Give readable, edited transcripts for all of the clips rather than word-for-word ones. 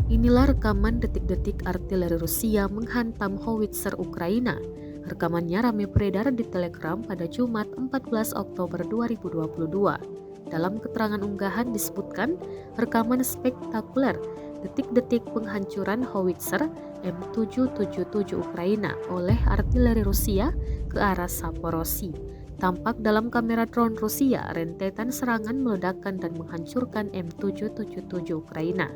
Inilah rekaman detik-detik artileri Rusia menghantam howitzer Ukraina. Rekamannya ramai beredar di Telegram pada Jumat 14 Oktober 2022. Dalam keterangan unggahan disebutkan rekaman spektakuler detik-detik penghancuran howitzer M777 Ukraina oleh artileri Rusia ke arah Zaporozhye. Tampak dalam kamera drone Rusia, rentetan serangan meledakkan dan menghancurkan M777 Ukraina.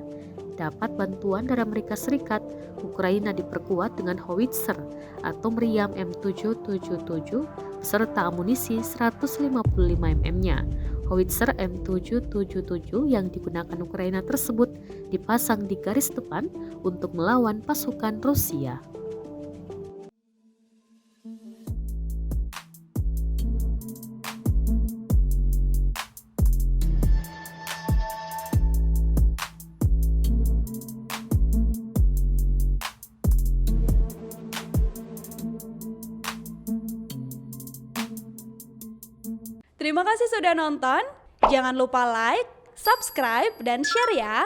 Dapat bantuan dari Amerika Serikat, Ukraina diperkuat dengan howitzer atau meriam M777 beserta amunisi 155 mm-nya. Howitzer M777 yang digunakan Ukraina tersebut dipasang di garis depan untuk melawan pasukan Rusia. Terima kasih sudah nonton. Jangan lupa like, subscribe, dan share ya.